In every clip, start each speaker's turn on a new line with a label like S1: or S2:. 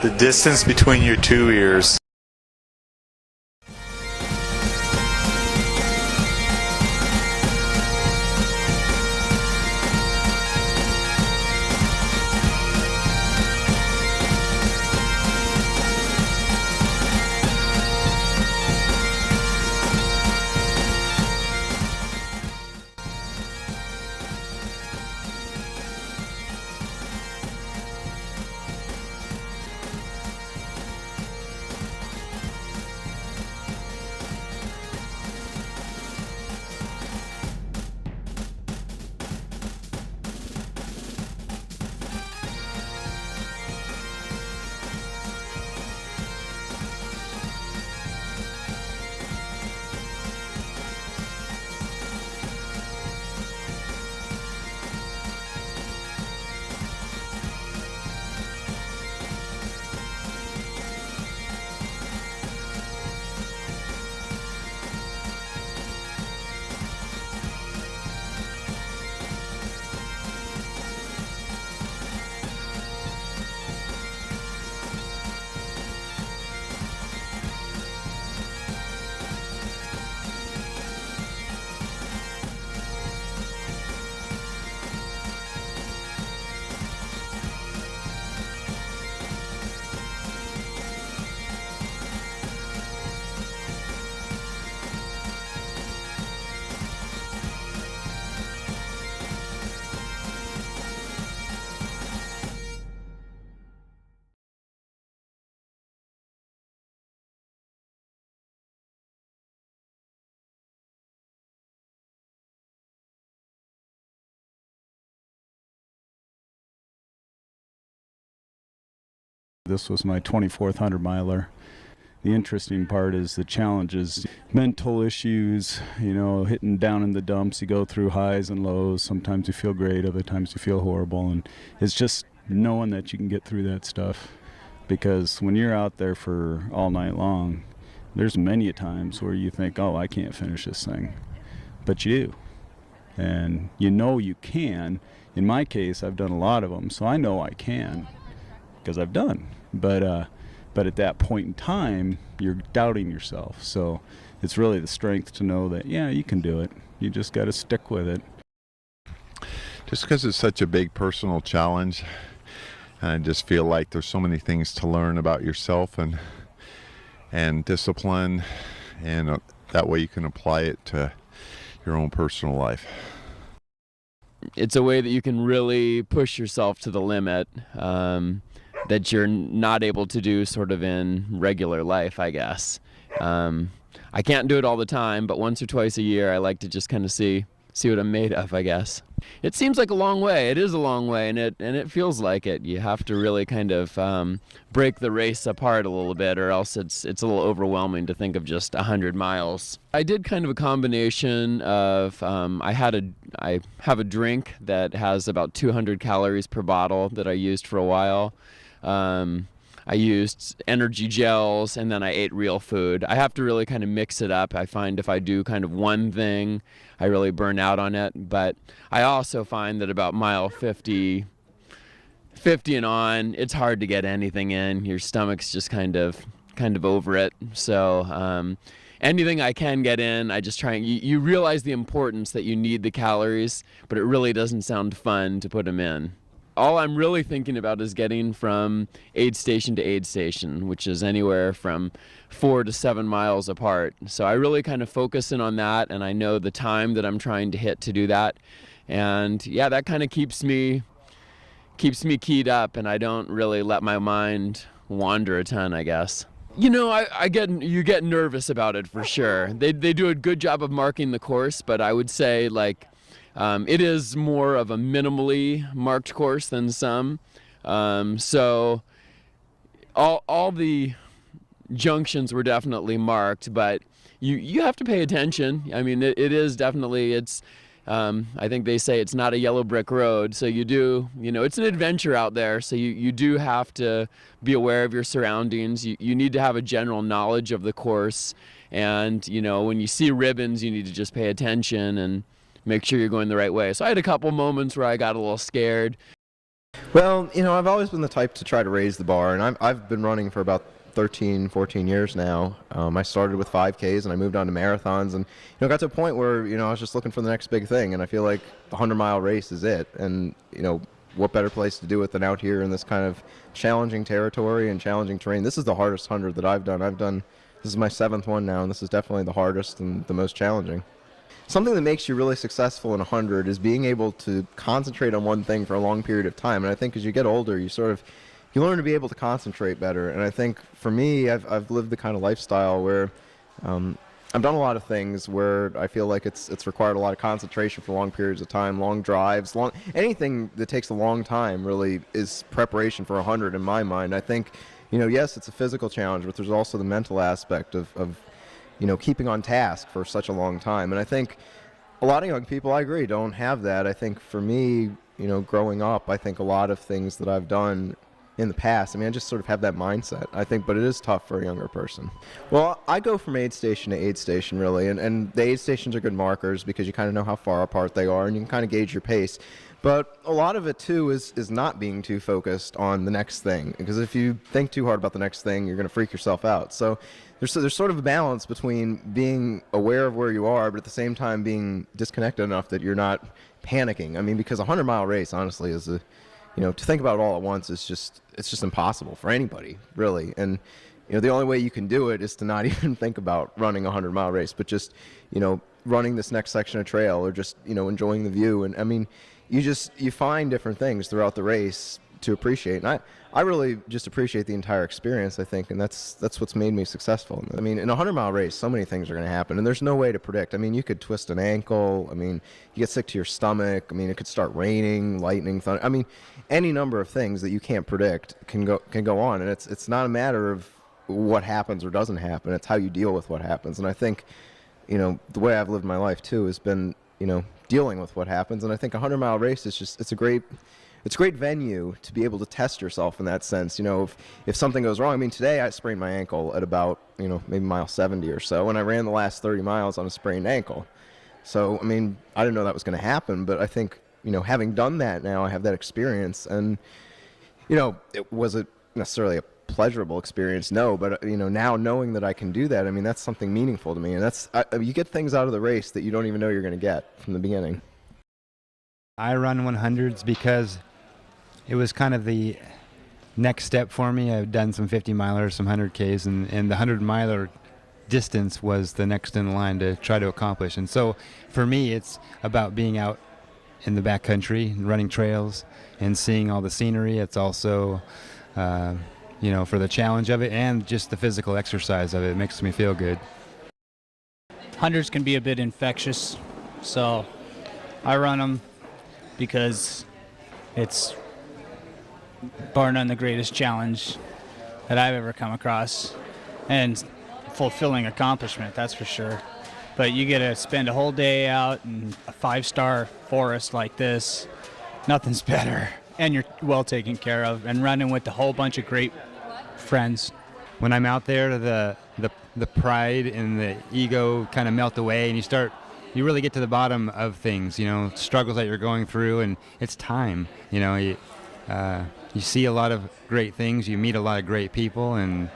S1: The distance between your two ears.
S2: This was my 24th 100-miler. The interesting part is the challenges, mental issues, hitting down in the dumps. You go through highs and lows. Sometimes you feel great, other times you feel horrible. And it's just knowing that you can get through that stuff. Because when you're out there for all night long, there's many times where you think, oh, I can't finish this thing. But you do. And you can. In my case, I've done a lot of them, so I know I can. Because I've done, but at that point in time, you're doubting yourself. So it's really the strength to know that, yeah, you can do it. You just got to stick with it.
S3: Just because it's such a big personal challenge, I just feel like there's so many things to learn about yourself and discipline, and that way you can apply it to your own personal life.
S4: It's a way that you can really push yourself to the limit. That you're not able to do sort of in regular life, I guess. I can't do it all the time, but once or twice a year I like to just kind of see what I'm made of, I guess. It seems like a long way. It is a long way, and it feels like it. You have to really kind of break the race apart a little bit, or else it's a little overwhelming to think of just 100 miles. I did kind of a combination of I have a drink that has about 200 calories per bottle that I used for a while. I used energy gels, and then I ate real food. I have to really kind of mix it up. I find if I do kind of one thing, I really burn out on it. But I also find that about mile 50 and on, it's hard to get anything in. Your stomach's just kind of over it. So anything I can get in, I just try. You realize the importance that you need the calories, but it really doesn't sound fun to put them in. All I'm really thinking about is getting from aid station to aid station, which is anywhere from 4 to 7 miles apart. So I really kind of focus in on that, and I know the time that I'm trying to hit to do that. And yeah, that kind of keeps me keyed up, and I don't really let my mind wander a ton, I guess. You get nervous about it for sure. They do a good job of marking the course, but I would say it is more of a minimally marked course than some. So all the junctions were definitely marked, but you have to pay attention. I mean, it is definitely, I think they say it's not a yellow brick road. So it's an adventure out there. So you do have to be aware of your surroundings. You need to have a general knowledge of the course. And, when you see ribbons, you need to just pay attention and make sure you're going the right way. So I had a couple moments where I got a little scared.
S5: Well, I've always been the type to try to raise the bar, and I've been running for about 13, 14 years now. I started with 5Ks, and I moved on to marathons, and got to a point where I was just looking for the next big thing, and I feel like the 100-mile race is it. And what better place to do it than out here in this kind of challenging territory and challenging terrain. This is the hardest 100 that I've done. This is my 7th one now, and this is definitely the hardest and the most challenging. Something that makes you really successful in 100 is being able to concentrate on one thing for a long period of time. And I think as you get older, you learn to be able to concentrate better. And I think for me, I've lived the kind of lifestyle where I've done a lot of things where I feel like it's required a lot of concentration for long periods of time, long drives, anything that takes a long time really is preparation for 100 in my mind. I think, yes, it's a physical challenge, but there's also the mental aspect of keeping on task for such a long time. And I think a lot of young people, I agree, don't have that. I think for me, growing up, I think a lot of things that I've done in the past, I just sort of have that mindset, I think, but it is tough for a younger person. Well, I go from aid station to aid station, really, and the aid stations are good markers because you kind of know how far apart they are and you can kind of gauge your pace. But a lot of it, too, is not being too focused on the next thing, because if you think too hard about the next thing, you're going to freak yourself out. So there's sort of a balance between being aware of where you are, but at the same time being disconnected enough that you're not panicking. Because a 100-mile race, honestly, is to think about it all at once it's just impossible for anybody, really. And the only way you can do it is to not even think about running a 100-mile race, but just running this next section of trail, or just enjoying the view. And you find different things throughout the race to appreciate. And I really just appreciate the entire experience, I think, and that's what's made me successful. In a 100-mile race, so many things are going to happen, and there's no way to predict. You could twist an ankle. You get sick to your stomach. It could start raining, lightning, thunder. Any number of things that you can't predict can go on, and it's not a matter of what happens or doesn't happen. It's how you deal with what happens. And I think, the way I've lived my life too has been, dealing with what happens. And I think a 100-mile race is it's a great venue to be able to test yourself in that sense. If something goes wrong, today I sprained my ankle at about, maybe mile 70 or so, and I ran the last 30 miles on a sprained ankle. So, I didn't know that was going to happen, but I think, having done that now, I have that experience, and, it wasn't necessarily a pleasurable experience, no, but, now knowing that I can do that, that's something meaningful to me, and you get things out of the race that you don't even know you're going to get from the beginning.
S6: I run 100s because it was kind of the next step for me. I've done some 50-milers, some 100Ks, and the 100-miler distance was the next in line to try to accomplish. And so for me, it's about being out in the backcountry, running trails, and seeing all the scenery. It's also, for the challenge of it and just the physical exercise of it. It makes me feel good.
S7: 100s can be a bit infectious, so I run them because it's bar none the greatest challenge that I've ever come across, and fulfilling accomplishment, that's for sure. But you get to spend a whole day out in a 5-star forest like this, nothing's better, and you're well taken care of, and running with a whole bunch of great friends.
S6: When I'm out there, the pride and the ego kind of melt away, and you really get to the bottom of things, struggles that you're going through, and it's time. You see a lot of great things, you meet a lot of great people, and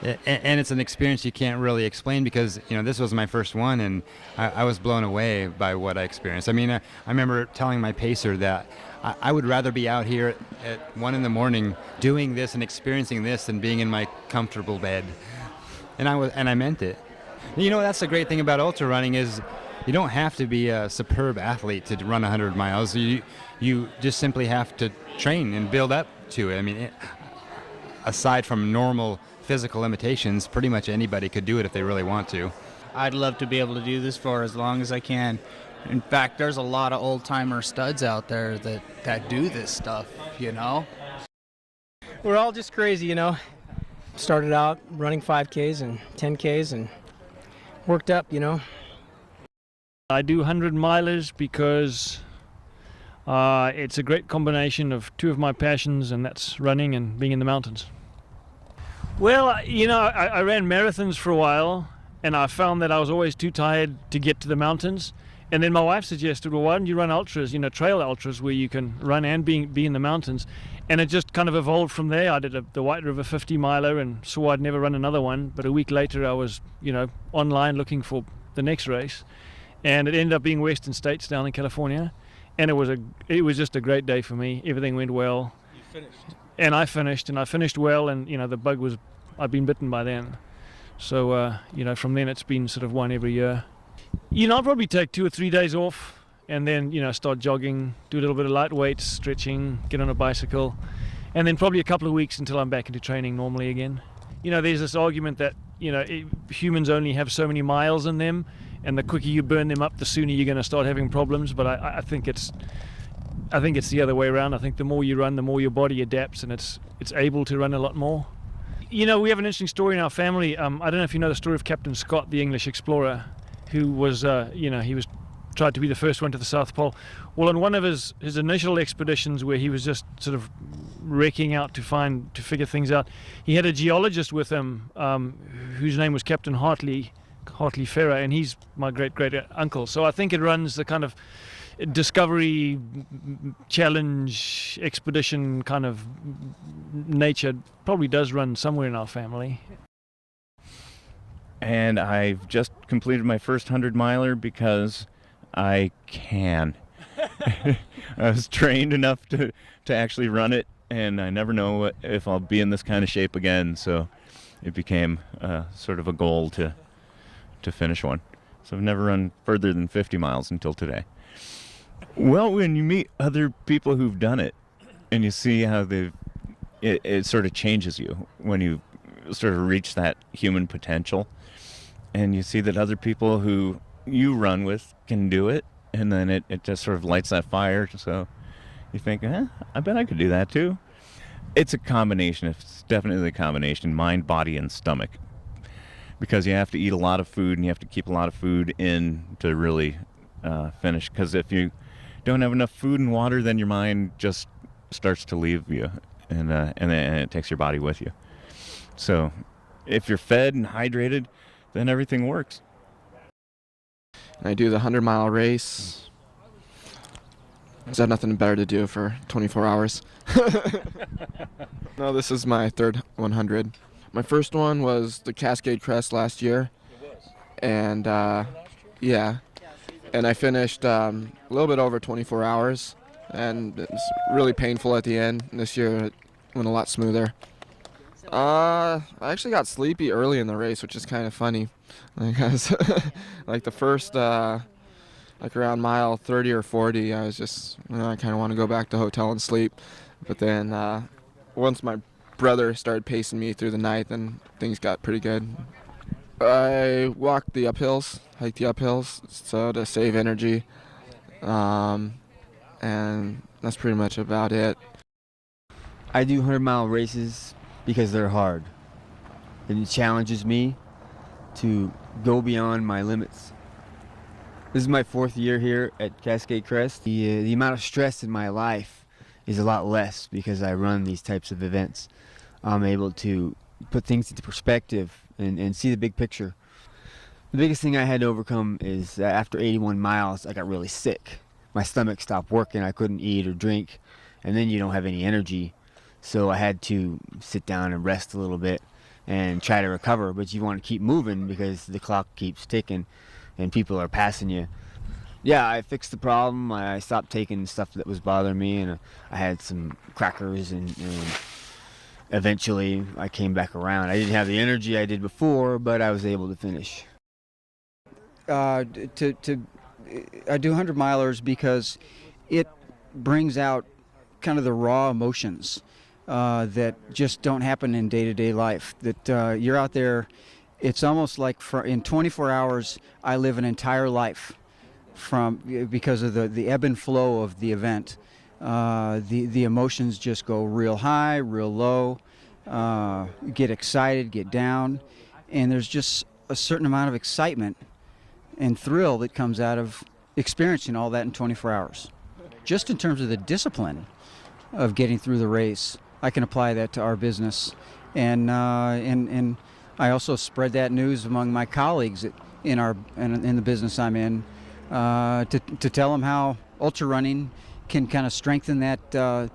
S6: it's an experience you can't really explain because, this was my first one, and I was blown away by what I experienced. I remember telling my pacer that I would rather be out here at 1 a.m. doing this and experiencing this than being in my comfortable bed. And I meant it. That's the great thing about ultra running is you don't have to be a superb athlete to run 100 miles. You just simply have to train and build up to it. Aside from normal physical limitations, pretty much anybody could do it if they really want to.
S7: I'd love to be able to do this for as long as I can. In fact, there's a lot of old-timer studs out there that do this stuff,
S8: We're all just crazy, Started out running 5Ks and 10Ks and worked up,
S9: I do 100 milers because it's a great combination of two of my passions, and that's running and being in the mountains. Well, I ran marathons for a while, and I found that I was always too tired to get to the mountains. And then my wife suggested, well, why don't you run ultras, trail ultras, where you can run and be in the mountains. And it just kind of evolved from there. I did the White River 50 miler and swore I'd never run another one. But a week later, I was, online looking for the next race, and it ended up being Western States down in California. And it was just a great day for me. Everything went well. You finished. And I finished well. And I'd been bitten by then. So from then it's been sort of one every year. I'll probably take 2 or 3 days off. And then, start jogging, do a little bit of light weights, stretching, get on a bicycle, and then probably a couple of weeks until I'm back into training normally again. There's this argument that, humans only have so many miles in them, and the quicker you burn them up, the sooner you're going to start having problems. But I think it's the other way around. I think the more you run, the more your body adapts, and it's able to run a lot more. We have an interesting story in our family. I don't know if you know the story of Captain Scott, the English explorer, who was, he was tried to be the first one to the South Pole. Well, on one of his initial expeditions, where he was just sort of wrecking out to figure things out, he had a geologist with him whose name was Captain Hartley Ferrer, and he's my great uncle. So I think it runs the kind of discovery, challenge, expedition kind of nature probably does run somewhere in our family.
S10: And I've just completed my first 100-miler because I can. I was trained enough to actually run it, and I never know if I'll be in this kind of shape again, so it became sort of a goal to finish one. So I've never run further than 50 miles until today. Well, when you meet other people who've done it, and you see how it sort of changes you when you sort of reach that human potential, and you see that other people who you run with can do it, and then it just sort of lights that fire. So you think, I bet I could do that too. It's a combination. It's definitely a combination, mind, body, and stomach, because you have to eat a lot of food and you have to keep a lot of food in to really finish. Because if you don't have enough food and water, then your mind just starts to leave you, and then it takes your body with you. So if you're fed and hydrated, then everything works.
S11: I do the 100-mile race. Because I have nothing better to do for 24 hours. No, this is my third 100. My first one was the Cascade Crest last year. And, yeah. And I finished a little bit over 24 hours. And it was really painful at the end. This year it went a lot smoother. I actually got sleepy early in the race, which is kind of funny. Because like the first, like around mile 30 or 40, I was just, I kind of want to go back to the hotel and sleep. But then once my brother started pacing me through the night, then things got pretty good. I walked the uphills, hiked the uphills, so to save energy. And that's pretty much about it.
S12: I do 100-mile races because they're hard. And it challenges me to go beyond my limits. This is my 4th year here at Cascade Crest. The amount of stress in my life is a lot less because I run these types of events. I'm able to put things into perspective and see the big picture. The biggest thing I had to overcome is that after 81 miles, I got really sick. My stomach stopped working. I couldn't eat or drink, and then you don't have any energy. So I had to sit down and rest a little bit and try to recover, but you want to keep moving because the clock keeps ticking and people are passing you. Yeah, I fixed the problem. I stopped taking stuff that was bothering me, and I had some crackers, and eventually I came back around. I didn't have the energy I did before, but I was able to finish.
S13: I do 100 milers because it brings out kind of the raw emotions that just don't happen in day-to-day life. That you're out there, it's almost like in 24 hours I live an entire life because of the ebb and flow of the event. The emotions just go real high, real low, get excited, get down, and there's just a certain amount of excitement and thrill that comes out of experiencing all that in 24 hours. Just in terms of the discipline of getting through the race, I can apply that to our business, and I also spread that news among my colleagues in the business I'm in, to tell them how ultra running can kind of strengthen that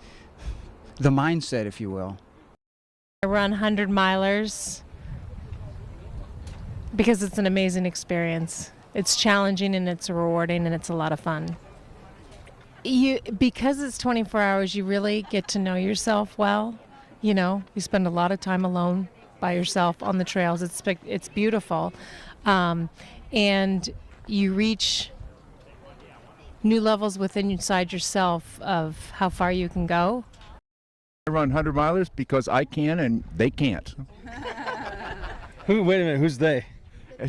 S13: the mindset, if you will.
S14: I run 100 milers because it's an amazing experience. It's challenging and it's rewarding and it's a lot of fun. Because it's 24 hours, you really get to know yourself well. You know, you spend a lot of time alone by yourself on the trails. It's beautiful. And you reach new levels inside yourself of how far you can go.
S15: I run 100 milers because I can and they can't.
S16: Wait a minute, who's they?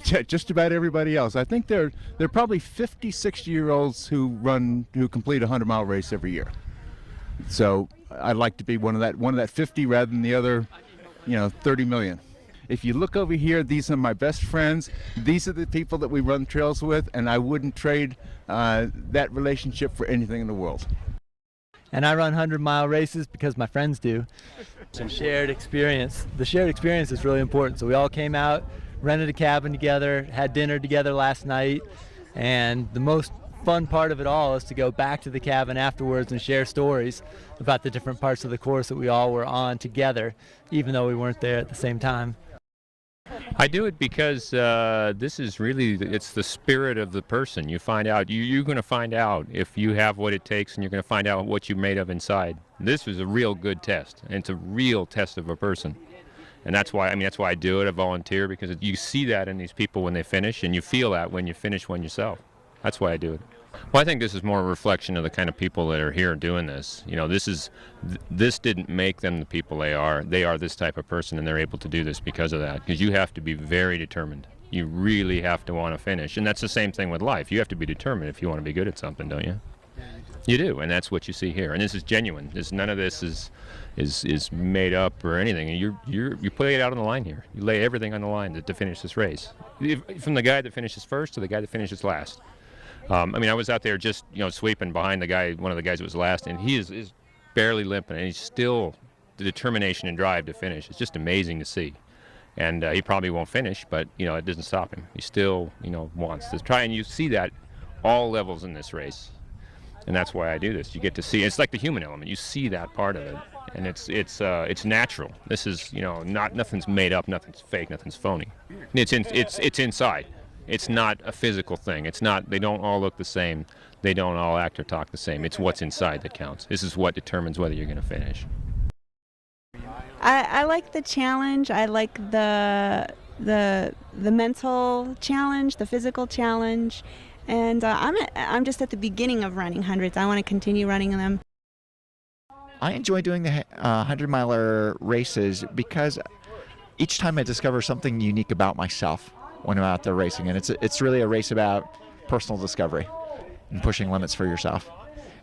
S15: Just about everybody else. I think there are probably 50, 60-year-olds who complete a 100-mile race every year. So I'd like to be one of that 50 rather than the other, 30 million. If you look over here, these are my best friends. These are the people that we run trails with, and I wouldn't trade that relationship for anything in the world.
S16: And I run 100-mile races because my friends do. Some shared experience. The shared experience is really important. So we all came out, rented a cabin together, had dinner together last night, and the most fun part of it all is to go back to the cabin afterwards and share stories about the different parts of the course that we all were on together, even though we weren't there at the same time.
S17: I do it because this is really, it's the spirit of the person. You find out, you're going to find out if you have what it takes, and you're going to find out what you're made of inside. This is a real good test, and it's a real test of a person. And that's why I do it, I volunteer, because you see that in these people when they finish, and you feel that when you finish one yourself. That's why I do it. Well, I think this is more a reflection of the kind of people that are here doing this. This didn't make them the people they are. They are this type of person, and they're able to do this because of that. Because you have to be very determined. You really have to want to finish. And that's the same thing with life. You have to be determined if you want to be good at something, don't you? You do, and that's what you see here. And this is genuine. None of this is made up or anything. You play it out on the line here. You lay everything on the line to finish this race. From the guy that finishes first to the guy that finishes last. I was out there just sweeping behind one of the guys that was last, and he is barely limping, and he's still the determination and drive to finish. It's just amazing to see. And he probably won't finish, but it doesn't stop him. He still wants to try, and you see that all levels in this race, and that's why I do this. You get to see it's like the human element. You see that part of it, and it's natural. This is nothing's made up, nothing's fake, nothing's phony. It's inside. It's not a physical thing. They don't all look the same. They don't all act or talk the same. It's what's inside that counts. This is what determines whether you're going to finish.
S18: I like the challenge. I like the mental challenge, the physical challenge, and I'm just at the beginning of running hundreds. I want to continue running them.
S19: I enjoy doing the 100-miler races because each time I discover something unique about myself when I'm out there racing, and it's really a race about personal discovery and pushing limits for yourself.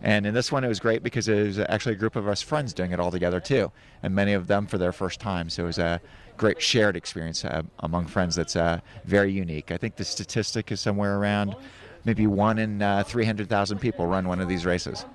S19: And in this one, it was great because it was actually a group of us friends doing it all together too, and many of them for their first time. So it was a great shared experience among friends that's very unique. I think the statistic is somewhere around maybe 1 in 300,000 people run one of these races.